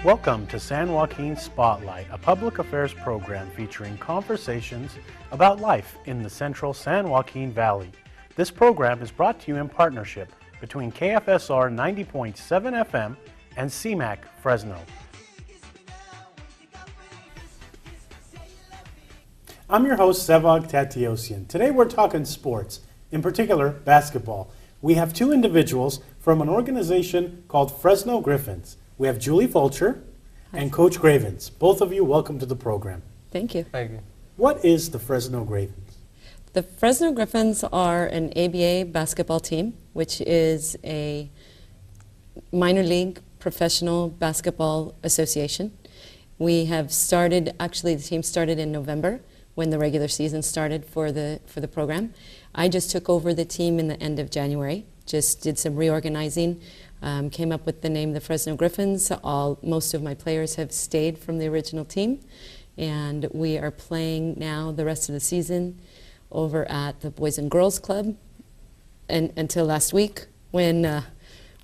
Welcome to San Joaquin Spotlight, a public affairs program featuring conversations about life in the central San Joaquin Valley. This program is brought to you in partnership between KFSR 90.7 FM and CMAC Fresno. I'm your host, Sevag Tateosian. Today we're talking sports, in particular basketball. We have two individuals from an organization called Fresno Griffins. We have Julie Fulcher and Coach Craven. Both of you, welcome to the program. Thank you. Thank you. What is the Fresno Griffins? The Fresno Griffins are an ABA basketball team, which is a minor league professional basketball association. We have started, actually the team started in November when the regular season started for the program. I just took over the team in the end of January, just did some reorganizing, came up with the name the Fresno Griffins. Most of my players have stayed from the original team, and we are playing now the rest of the season over at the Boys and Girls Club, and until last week when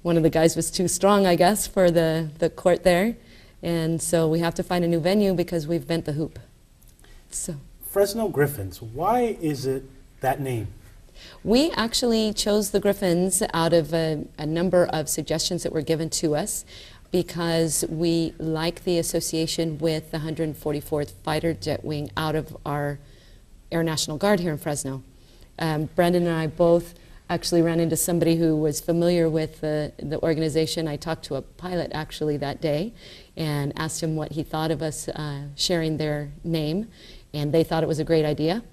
one of the guys was too strong, I guess, for the court there. And so we have to find a new venue because we've bent the hoop. So Fresno Griffins, why is it that name? We actually chose the Griffins out of a number of suggestions that were given to us because we like the association with the 144th Fighter Jet Wing out of our Air National Guard here in Fresno. Brandon and I both actually ran into somebody who was familiar with the organization. I talked to a pilot actually that day and asked him what he thought of us sharing their name, and they thought it was a great idea.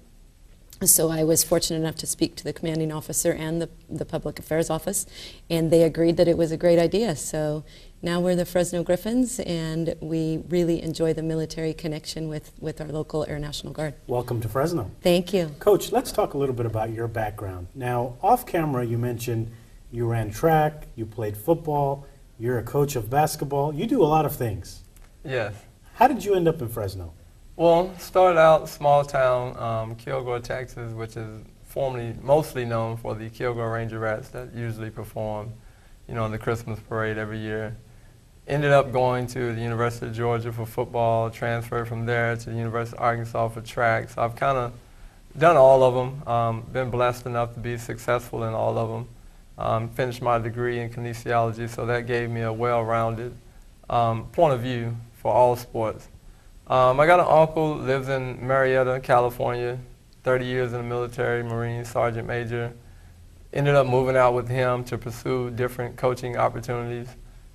So I was fortunate enough to speak to the commanding officer and the public affairs office, and they agreed that it was a great idea. So now we're the Fresno Griffins, and we really enjoy the military connection with our local Air National Guard. Welcome to Fresno. Thank you. Coach, let's talk a little bit about your background. Now, off camera, you mentioned you ran track, you played football, you're a coach of basketball. You do a lot of things. Yes. How did you end up in Fresno? Well, started out small town, Kilgore, Texas, which is mostly known for the Kilgore Rangerettes that usually perform, the Christmas parade every year. Ended up going to the University of Georgia for football, transferred from there to the University of Arkansas for track. So I've kind of done all of them, been blessed enough to be successful in all of them. Finished my degree in kinesiology, so that gave me a well-rounded point of view for all sports. I got an uncle, lives in Marietta, California, 30 years in the military, Marine Sergeant Major. Ended up moving out with him to pursue different coaching opportunities.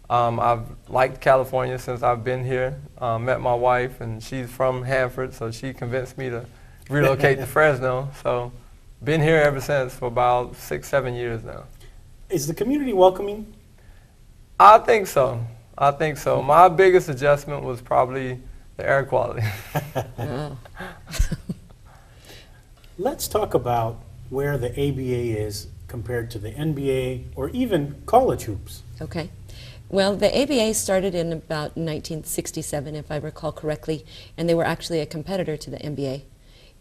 I've liked California since I've been here. Met my wife, and she's from Hanford, so she convinced me to relocate to Fresno. So been here ever since for about 6-7 years now. Is the community welcoming? I think so. My biggest adjustment was probably the air quality. Let's talk about where the ABA is compared to the NBA or even college hoops. Okay. Well, the ABA started in about 1967, if I recall correctly, and they were actually a competitor to the NBA.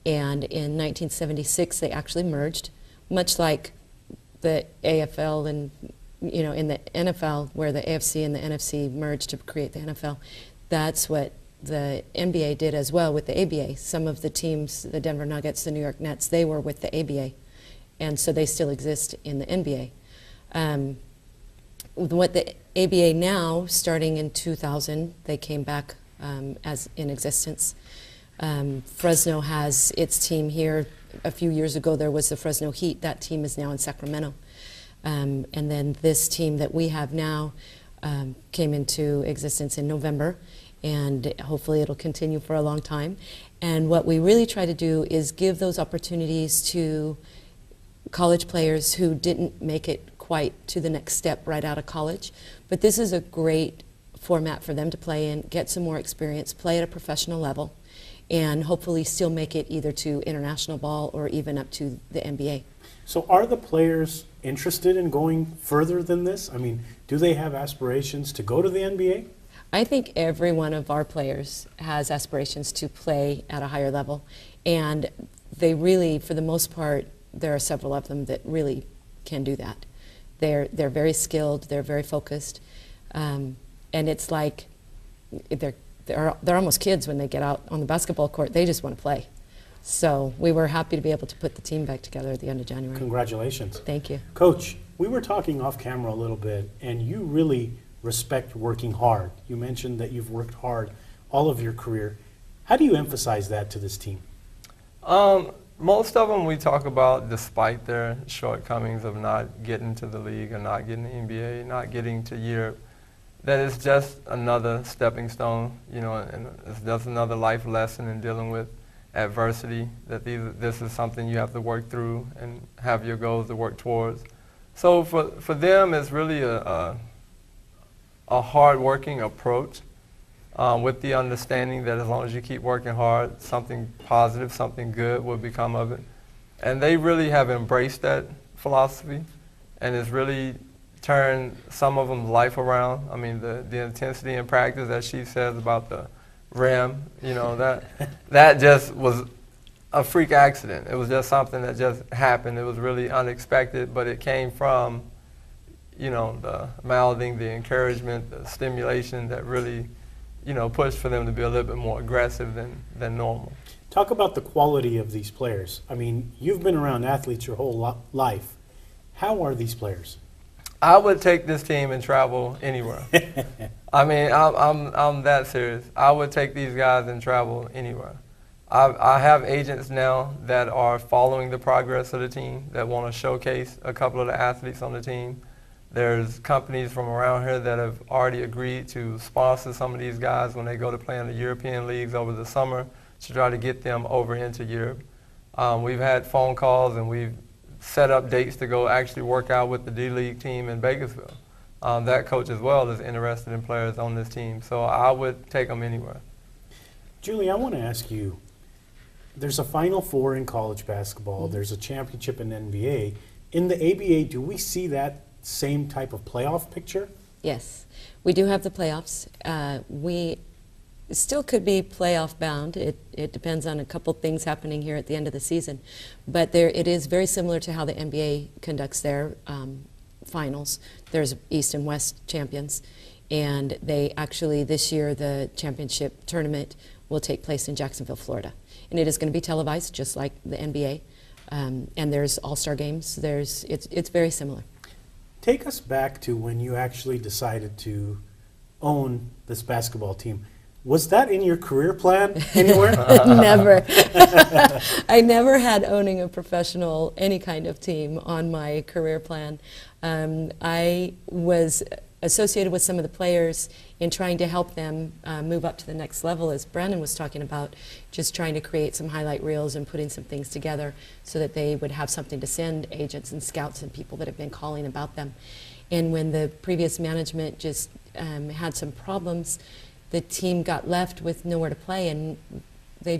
And in 1976, they actually merged, much like the AFL and, in the NFL, where the AFC and the NFC merged to create the NFL. That's what the NBA did as well with the ABA. Some of the teams, the Denver Nuggets, the New York Nets, they were with the ABA, and so they still exist in the NBA. What the ABA now, starting in 2000, they came back as in existence. Fresno has its team here. A few years ago there was the Fresno Heat. That team is now in Sacramento. And then this team that we have now came into existence in November, and hopefully it'll continue for a long time. And what we really try to do is give those opportunities to college players who didn't make it quite to the next step right out of college. But this is a great format for them to play in, get some more experience, play at a professional level, and hopefully still make it either to international ball or even up to the NBA. So are the players interested in going further than this? I mean, do they have aspirations to go to the NBA? I think every one of our players has aspirations to play at a higher level, and they really, for the most part, there are several of them that really can do that. They're very skilled, they're very focused, and it's like they're almost kids when they get out on the basketball court. They just want to play. So we were happy to be able to put the team back together at the end of January. Congratulations. Thank you. Coach, we were talking off camera a little bit, and you really respect working hard. You mentioned that you've worked hard all of your career. How do you emphasize that to this team? Most of them we talk about, despite their shortcomings of not getting to the league or not getting the NBA, not getting to Europe, that it's just another stepping stone, and it's just another life lesson in dealing with adversity, that this is something you have to work through and have your goals to work towards. So for them, it's really a hard-working approach with the understanding that as long as you keep working hard, something positive, something good will become of it. And they really have embraced that philosophy, and it's really turned some of them life around. I mean, the intensity in practice, as she says about the rim, that just was a freak accident. It was just something that just happened. It was really unexpected, but it came from, the mouthing, the encouragement, the stimulation that really, pushed for them to be a little bit more aggressive than normal. Talk about the quality of these players. I mean, you've been around athletes your whole life. How are these players? I would take this team and travel anywhere. I mean, I'm that serious. I would take these guys and travel anywhere. I have agents now that are following the progress of the team, that want to showcase a couple of the athletes on the team. There's companies from around here that have already agreed to sponsor some of these guys when they go to play in the European leagues over the summer to try to get them over into Europe. We've had phone calls, and we've set up dates to go actually work out with the D-League team in Bakersville. That coach as well is interested in players on this team, so I would take them anywhere. Julie, I want to ask you, there's a Final Four in college basketball, there's a championship in NBA. In the ABA, do we see that same type of playoff picture? Yes, we do have the playoffs. We still could be playoff bound. It depends on a couple things happening here at the end of the season. But it is very similar to how the NBA conducts their finals. There's East and West champions. And they actually, this year, the championship tournament will take place in Jacksonville, Florida. And it is going to be televised, just like the NBA. And there's all-star games. It's very similar. Take us back to when you actually decided to own this basketball team. Was that in your career plan anywhere? Never. I never had owning a professional, any kind of team on my career plan. I was associated with some of the players in trying to help them move up to the next level, as Brandon was talking about, just trying to create some highlight reels and putting some things together so that they would have something to send agents and scouts and people that have been calling about them. And when the previous management just had some problems, the team got left with nowhere to play, and they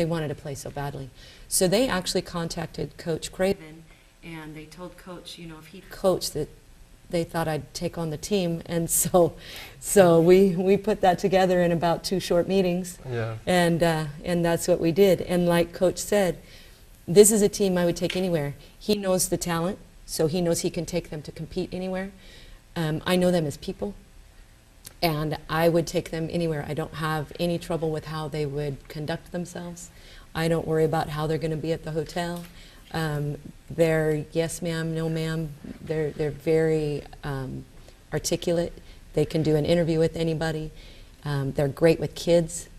wanted to play so badly. So they actually contacted Coach Craven, and they told Coach, if he'd coach, that they thought I'd take on the team. And so we put that together in about 2 short meetings. Yeah. And that's what we did. And like Coach said, this is a team I would take anywhere. He knows the talent, so he knows he can take them to compete anywhere. I know them as people, and I would take them anywhere. I don't have any trouble with how they would conduct themselves. I don't worry about how they're going to be at the hotel. They're yes ma'am, no ma'am. They're very articulate. They can do an interview with anybody. They're great with kids.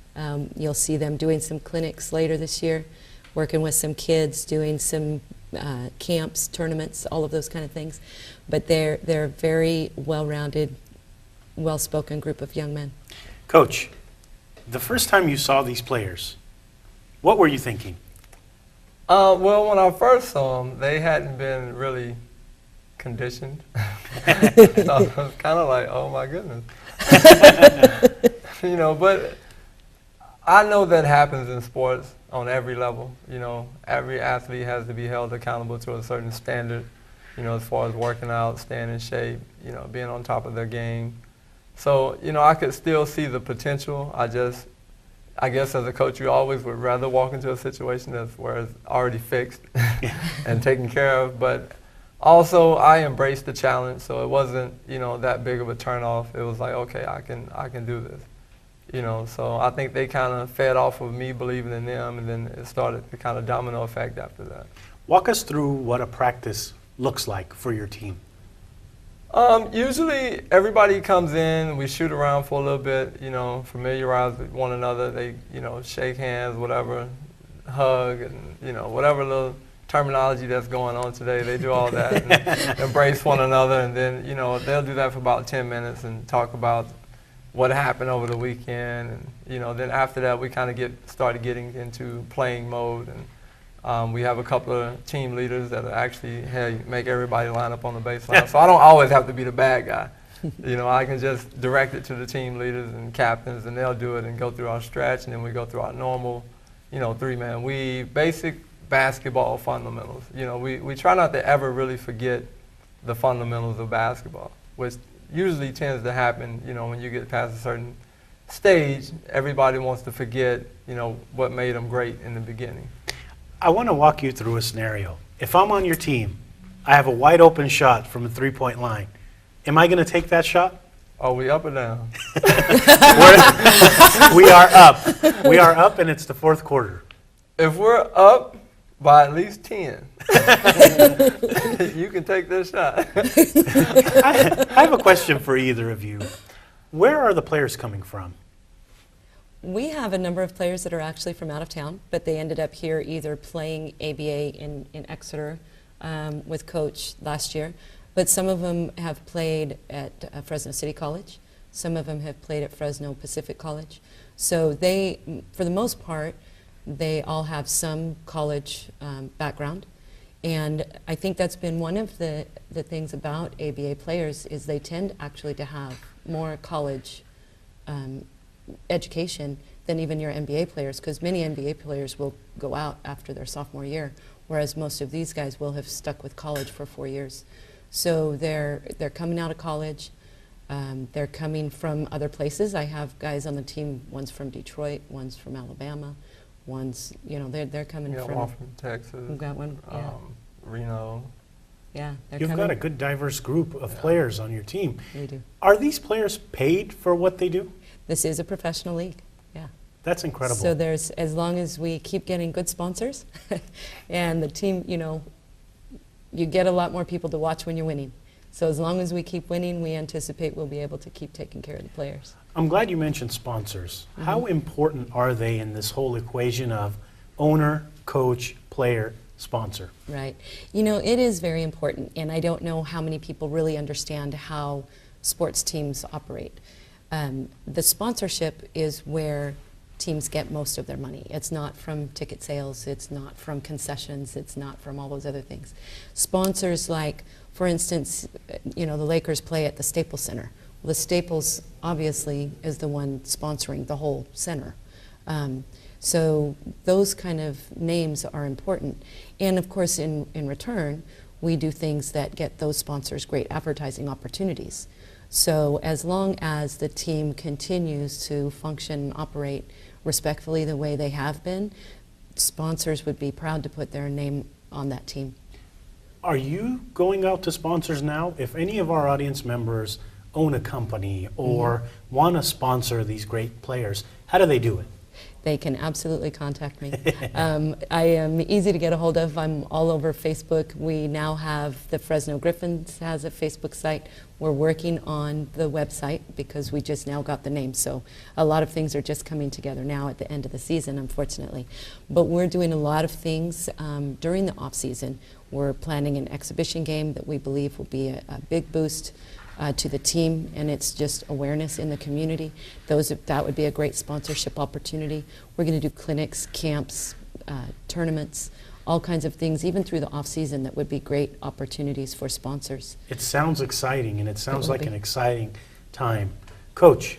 You'll see them doing some clinics later this year, working with some kids, doing some camps, tournaments, all of those kind of things. But they're very well-rounded, well-spoken group of young men. Coach, the first time you saw these players, what were you thinking? Well, when I first saw them, they hadn't been really conditioned. So I was kind of like, oh my goodness. But I know that happens in sports on every level. Every athlete has to be held accountable to a certain standard, as far as working out, staying in shape, being on top of their game. So, I could still see the potential. I guess as a coach, you always would rather walk into a situation where it's already fixed and taken care of. But also, I embraced the challenge, so it wasn't, that big of a turnoff. It was like, okay, I can do this. You know, so I think they kind of fed off of me believing in them, and then it started the kind of domino effect after that. Walk us through what a practice looks like for your team. Usually everybody comes in, we shoot around for a little bit, you know, familiarize with one another. They, you know, shake hands, whatever, hug, and, you know, whatever little terminology that's going on today, they do all that and embrace one another. And then, you know, they'll do that for about 10 minutes and talk about what happened over the weekend. And, you know, then after that, we kind of started getting into playing mode. And we have a couple of team leaders that actually make everybody line up on the baseline. So I don't always have to be the bad guy. You know, I can just direct it to the team leaders and captains, and they'll do it and go through our stretch, and then we go through our normal, you know, three-man weave, basic basketball fundamentals. You know, we try not to ever really forget the fundamentals of basketball, which usually tends to happen, you know, when you get past a certain stage. Everybody wants to forget, you know, what made them great in the beginning. I want to walk you through a scenario. If I'm on your team, I have a wide open shot from a three-point line. Am I going to take that shot? Are we up or down? We are up. We are up, and it's the fourth quarter. If we're up by at least 10, you can take this shot. I have a question for either of you. Where are the players coming from? We have a number of players that are actually from out of town, but they ended up here either playing ABA in Exeter with Coach last year, but some of them have played at Fresno City College. Some of them have played at Fresno Pacific College. So they, for the most part, they all have some college background. And I think that's been one of the things about ABA players is they tend actually to have more college education than even your NBA players, because many NBA players will go out after their sophomore year, whereas most of these guys will have stuck with college for 4 years. So they're coming out of college, they're coming from other places. I have guys on the team, one's from Detroit, one's from Alabama, one's, you know, they're coming from... one from Texas. We've got one, yeah. Reno. Yeah, You've got a good diverse group of players on your team. We do. Are these players paid for what they do? This is a professional league, yeah. That's incredible. So there's, as long as we keep getting good sponsors and the team, you know, you get a lot more people to watch when you're winning. So as long as we keep winning, we anticipate we'll be able to keep taking care of the players. I'm glad you mentioned sponsors. Mm-hmm. How important are they in this whole equation of owner, coach, player, sponsor? Right. You know, it is very important, and I don't know how many people really understand how sports teams operate. The sponsorship is where teams get most of their money. It's not from ticket sales, it's not from concessions, it's not from all those other things. Sponsors like, for instance, you know, the Lakers play at the Staples Center. Well, the Staples obviously is the one sponsoring the whole center. So those kind of names are important. And of course, in return, we do things that get those sponsors great advertising opportunities. So as long as the team continues to function and operate respectfully the way they have been, sponsors would be proud to put their name on that team. Are you going out to sponsors now? If any of our audience members own a company or want to sponsor these great players, how do they do it? They can absolutely contact me. I am easy to get a hold of. I'm all over Facebook. We now have the Fresno Griffins has a Facebook site. We're working on the website because we just now got the name. So a lot of things are just coming together now at the end of the season, unfortunately. But we're doing a lot of things during the off season. We're planning an exhibition game that we believe will be a big boost to the team, and it's just awareness in the community. That would be a great sponsorship opportunity. We're going to do clinics, camps, tournaments, all kinds of things, even through the off season, that would be great opportunities for sponsors. It sounds exciting, and it sounds like an exciting time. Coach,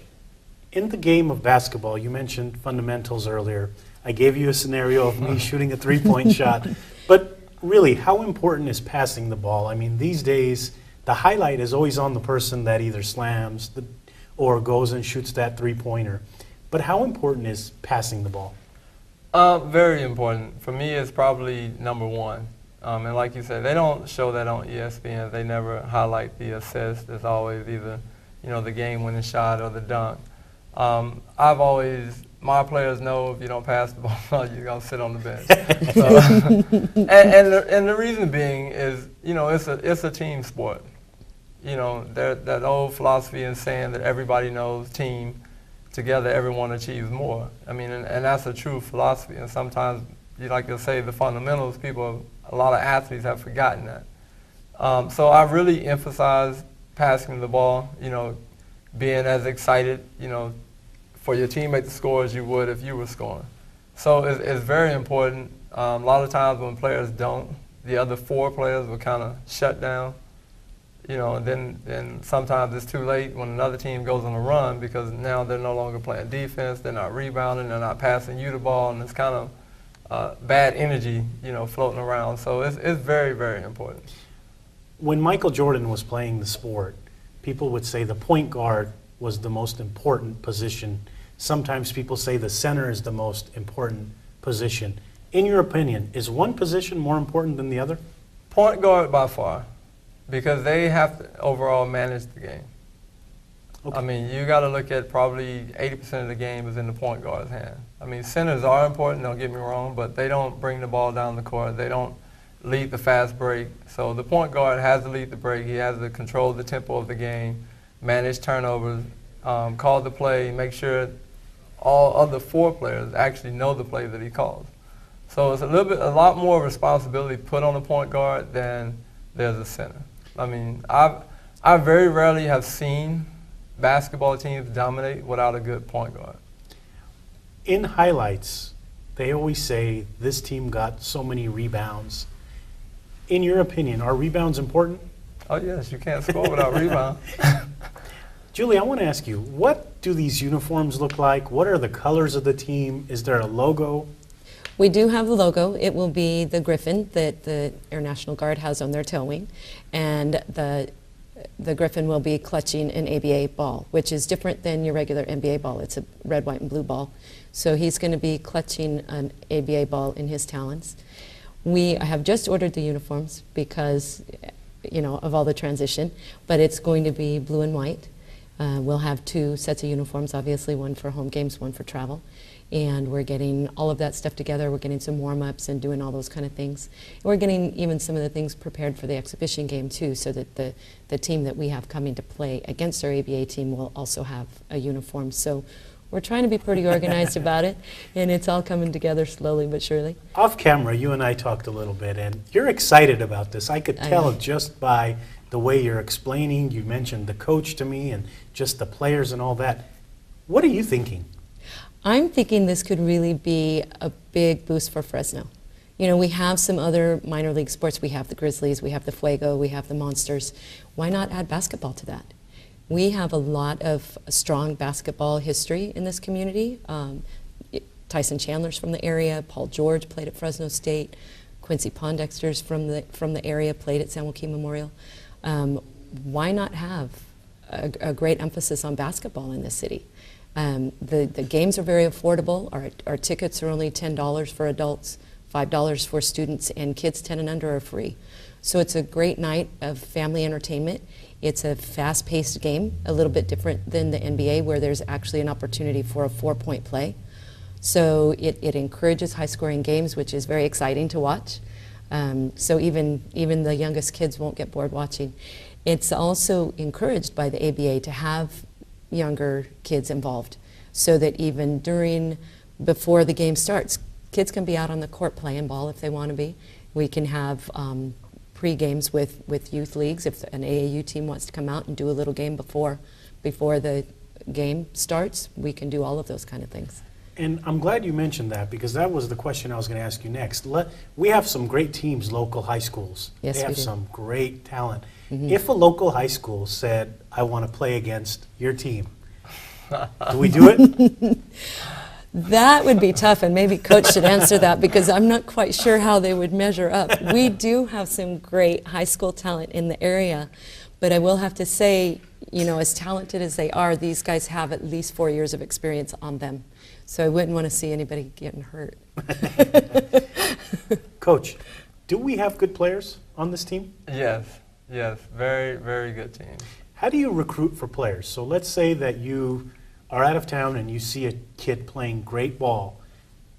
in the game of basketball, you mentioned fundamentals earlier. I gave you a scenario of me shooting a three-point shot, but really, how important is passing the ball? I mean, these days, the highlight is always on the person that either slams or goes and shoots that three-pointer. But how important is passing the ball? Very important. For me, it's probably number one. And like you said, they don't show that on ESPN. They never highlight the assist. It's always either, you know, the game-winning shot or the dunk. I've always, my players know if you don't pass the ball, you're going to sit on the bench. So, and the reason being is, you know, it's a team sport. You know, that old philosophy and saying that everybody knows team, together everyone achieves more. I mean, and that's a true philosophy. And sometimes, you like to say the fundamentals, a lot of athletes have forgotten that. So I really emphasize passing the ball, you know, being as excited, you know, for your teammate to score as you would if you were scoring. So it's very important. A lot of times when players don't, the other 4 players will kind of shut down. You know, and then sometimes it's too late when another team goes on a run because now they're no longer playing defense, they're not rebounding, they're not passing you the ball, and it's kind of bad energy, you know, floating around. So it's very, very important. When Michael Jordan was playing the sport, people would say the point guard was the most important position. Sometimes people say the center is the most important position. In your opinion, is one position more important than the other? Point guard by far. Because they have to overall manage the game. Okay. I mean, you got to look at probably 80% of the game is in the point guard's hand. I mean, centers are important, don't get me wrong, but they don't bring the ball down the court. They don't lead the fast break. So the point guard has to lead the break. He has to control the tempo of the game, manage turnovers, call the play, make sure all other 4 players actually know the play that he calls. So it's a lot more responsibility put on the point guard than there's a center. I mean, I very rarely have seen basketball teams dominate without a good point guard. In highlights, they always say this team got so many rebounds. In your opinion, are rebounds important? Oh yes, you can't score without rebound. Julie, I want to ask you, what do these uniforms look like? What are the colors of the team? Is there a logo? We do have the logo. It will be the Griffin that the Air National Guard has on their tail wing, and the Griffin will be clutching an ABA ball, which is different than your regular NBA ball. It's a red, white, and blue ball. So he's going to be clutching an ABA ball in his talons. We have just ordered the uniforms because, you know, of all the transition, but it's going to be blue and white. We'll have 2 sets of uniforms, obviously, one for home games, one for travel. And we're getting all of that stuff together. We're getting some warm-ups and doing all those kind of things. And we're getting even some of the things prepared for the exhibition game too, so that the team that we have coming to play against our ABA team will also have a uniform. So we're trying to be pretty organized about it, and it's all coming together slowly but surely. Off camera, you and I talked a little bit, and you're excited about this. I could tell just by the way you're explaining. You mentioned the coach to me and just the players and all that. What are you thinking? I'm thinking this could really be a big boost for Fresno. You know, we have some other minor league sports. We have the Grizzlies, we have the Fuego, we have the Monsters. Why not add basketball to that? We have a lot of strong basketball history in this community. Tyson Chandler's from the area, Paul George played at Fresno State, Quincy Pondexter's from the area, played at San Joaquin Memorial. Why not have a great emphasis on basketball in this city? The games are very affordable. Our tickets are only $10 for adults, $5 for students, and kids 10 and under are free. So it's a great night of family entertainment. It's a fast-paced game, a little bit different than the NBA, where there's actually an opportunity for a 4-point play. So it encourages high-scoring games, which is very exciting to watch. So even the youngest kids won't get bored watching. It's also encouraged by the ABA to have younger kids involved, so that even before the game starts, kids can be out on the court playing ball if they want to be. We can have pre-games with youth leagues. If an AAU team wants to come out and do a little game before the game starts, we can do all of those kind of things. And I'm glad you mentioned that, because that was the question I was going to ask you next. We have some great teams, local high schools. Yes, they have we do. some great talent. Mm-hmm. If a local high school said, I want to play against your team, do we do it? That would be tough, and maybe Coach should answer that, because I'm not quite sure how they would measure up. We do have some great high school talent in the area, but I will have to say, you know, as talented as they are, these guys have at least 4 years of experience on them. So I wouldn't want to see anybody getting hurt. Coach, do we have good players on this team? Yes, very, very good team. How do you recruit for players? So let's say that you are out of town and you see a kid playing great ball,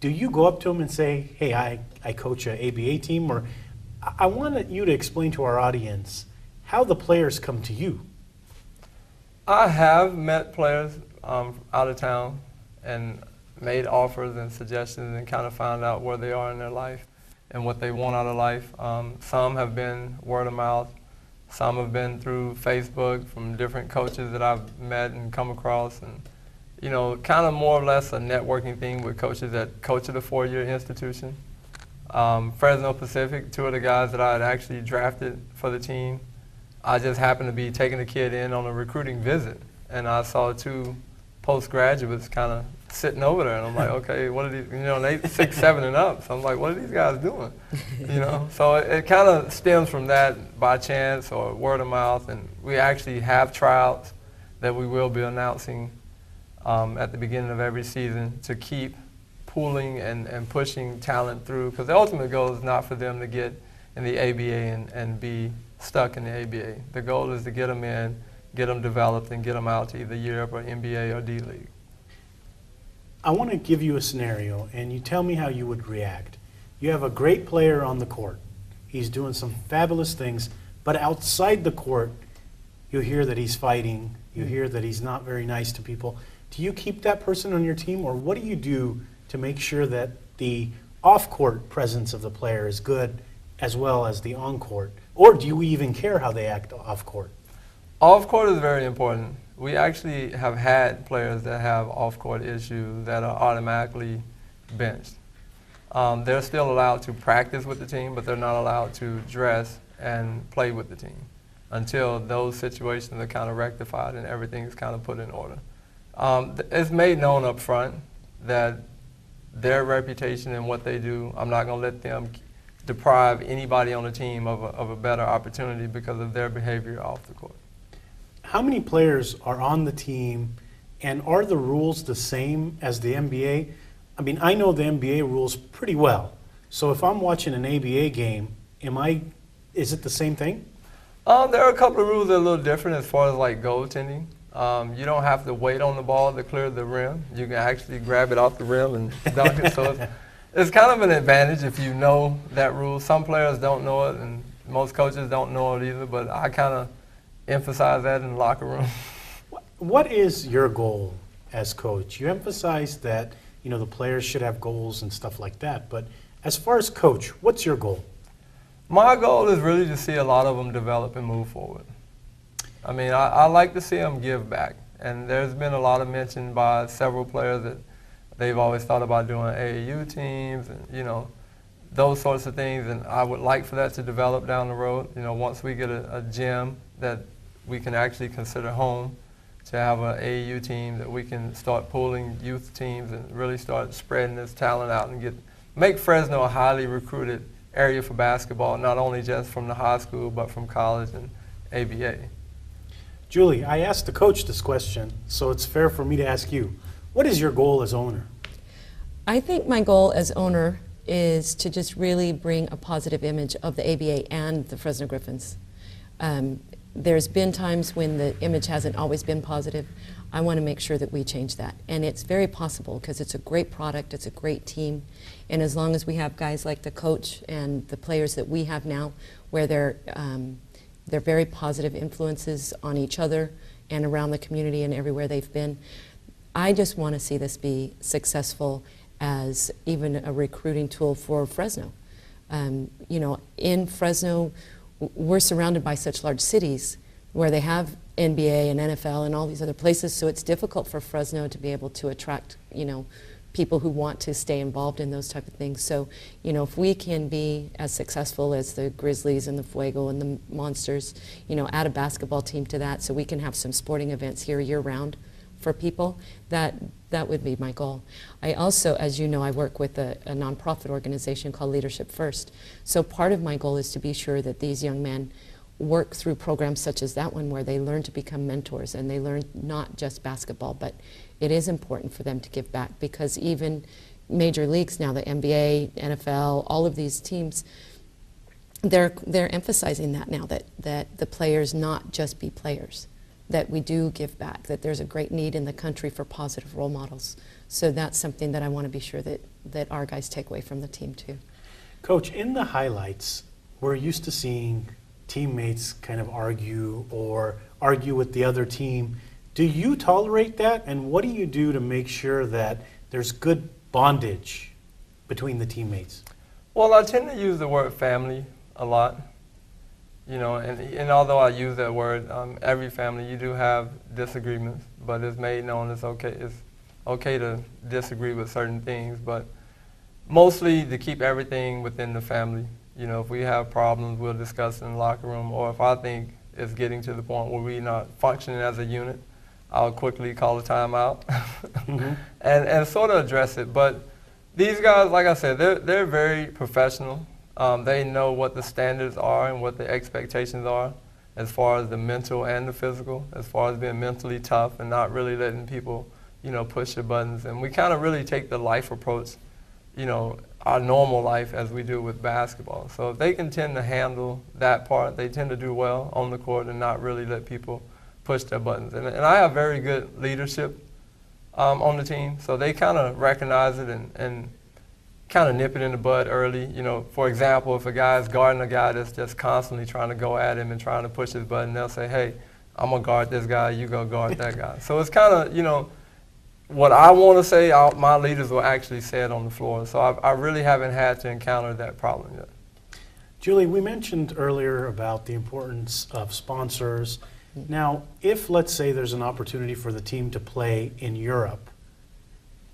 do you go up to him and say, hey, I coach a ABA team? Or I want you to explain to our audience how the players come to you. I have met players out of town and made offers and suggestions and kind of found out where they are in their life and what they want out of life. Some have been word of mouth. Some have been through Facebook from different coaches that I've met and come across. And, you know, kind of more or less a networking thing with coaches that coach at a four-year institution. Fresno Pacific, two of the guys that I had actually drafted for the team, I just happened to be taking the kid in on a recruiting visit. And I saw two postgraduates kind of sitting over there, and I'm like, okay, what are these, you know, they 6, 7 and up. So I'm like, what are these guys doing? You know, so it kind of stems from that by chance or word of mouth, and we actually have tryouts that we will be announcing at the beginning of every season to keep pooling and pushing talent through, because the ultimate goal is not for them to get in the ABA and be stuck in the ABA. The goal is to get them in, get them developed, and get them out to either Europe or NBA or D-League. I want to give you a scenario, and you tell me how you would react. You have a great player on the court. He's doing some fabulous things, but outside the court, you hear that he's fighting. You hear that he's not very nice to people. Do you keep that person on your team, or what do you do to make sure that the off-court presence of the player is good as well as the on-court? Or do you even care how they act off-court? Off-court is very important. We actually have had players that have off-court issues that are automatically benched. They're still allowed to practice with the team, but they're not allowed to dress and play with the team until those situations are kind of rectified and everything's kind of put in order. It's made known up front that their reputation and what they do, I'm not going to let them deprive anybody on the team of a better opportunity because of their behavior off the court. How many players are on the team, and are the rules the same as the NBA? I mean, I know the NBA rules pretty well. So if I'm watching an ABA game, is it the same thing? There are a couple of rules that are a little different as far as like goaltending. You don't have to wait on the ball to clear the rim. You can actually grab it off the rim and dunk it. So it's kind of an advantage if you know that rule. Some players don't know it, and most coaches don't know it either, but I kind of emphasize that in the locker room. What is your goal as coach? You emphasize that, you know, the players should have goals and stuff like that, but as far as coach, what's your goal? My goal is really to see a lot of them develop and move forward. I mean, I like to see them give back, and there's been a lot of mention by several players that they've always thought about doing AAU teams and, you know, those sorts of things, and I would like for that to develop down the road. You know, once we get a gym that we can actually consider home, to have an AAU team that we can start pooling youth teams and really start spreading this talent out and make Fresno a highly recruited area for basketball, not only just from the high school, but from college and ABA. Julie, I asked the coach this question, so it's fair for me to ask you. What is your goal as owner? I think my goal as owner is to just really bring a positive image of the ABA and the Fresno Griffins. There's been times when the image hasn't always been positive. I want to make sure that we change that. And it's very possible because it's a great product, it's a great team. And as long as we have guys like the coach and the players that we have now, where they're very positive influences on each other and around the community and everywhere they've been, I just want to see this be successful as even a recruiting tool for Fresno. You know, in Fresno, we're surrounded by such large cities where they have NBA and NFL and all these other places, so it's difficult for Fresno to be able to attract, you know, people who want to stay involved in those type of things. So, you know, if we can be as successful as the Grizzlies and the Fuego and the Monsters, you know, add a basketball team to that so we can have some sporting events here year-round for people, that would be my goal. I also, as you know, I work with a nonprofit organization called Leadership First. So part of my goal is to be sure that these young men work through programs such as that one where they learn to become mentors and they learn not just basketball, but it is important for them to give back, because even major leagues now, the NBA, NFL, all of these teams, they're emphasizing that now, that the players not just be players, that we do give back, that there's a great need in the country for positive role models. So that's something that I want to be sure that our guys take away from the team too. Coach, in the highlights, we're used to seeing teammates kind of argue with the other team. Do you tolerate that? And what do you do to make sure that there's good bondage between the teammates? Well, I tend to use the word family a lot. You know, and although I use that word, every family, you do have disagreements, but it's made known it's okay to disagree with certain things, but mostly to keep everything within the family. You know, if we have problems, we'll discuss in the locker room, or if I think it's getting to the point where we're not functioning as a unit, I'll quickly call a timeout and sort of address it. But these guys, like I said, they're very professional. They know what the standards are and what the expectations are as far as the mental and the physical, as far as being mentally tough and not really letting people, you know, push their buttons. And we kind of really take the life approach, you know, our normal life as we do with basketball. So if they can tend to handle that part, they tend to do well on the court and not really let people push their buttons. And I have very good leadership on the team, so they kind of recognize it and kind of nip it in the bud early. You know, for example, if a guy's guarding a guy that's just constantly trying to go at him and trying to push his button, they'll say, hey, I'm going to guard this guy, you go guard that guy. So it's kind of, you know, what I want to say, my leaders will actually say it on the floor. So I really haven't had to encounter that problem yet. Julie, we mentioned earlier about the importance of sponsors. Now, if, let's say, there's an opportunity for the team to play in Europe,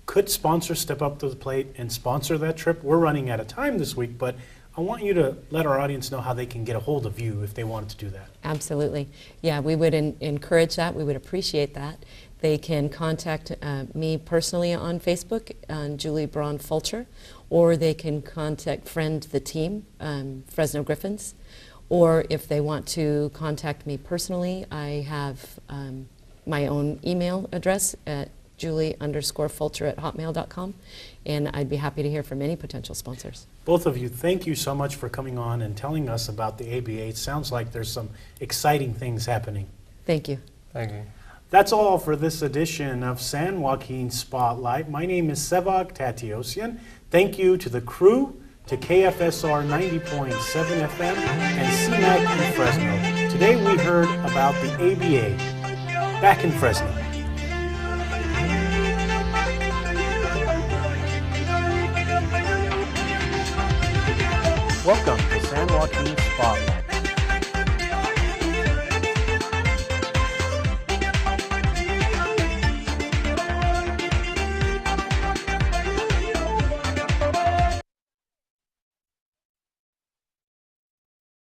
could sponsors step up to the plate and sponsor that trip? We're running out of time this week, but I want you to let our audience know how they can get a hold of you if they wanted to do that. Absolutely. Yeah, we would encourage that. We would appreciate that. They can contact me personally on Facebook, Julie Braun Fulcher, or they can contact friend the team, Fresno Griffins. Or if they want to contact me personally, I have my own email address at julie_fulcher@hotmail.com, and I'd be happy to hear from any potential sponsors. Both of you, thank you so much for coming on and telling us about the ABA. It sounds like there's some exciting things happening. Thank you. Thank you. That's all for this edition of San Joaquin Spotlight. My name is Sevag Tateosian. Thank you to the crew, to KFSR 90.7 FM and CMAC in Fresno. Today we heard about the ABA back in Fresno. Welcome to San Joaquin Spotlight.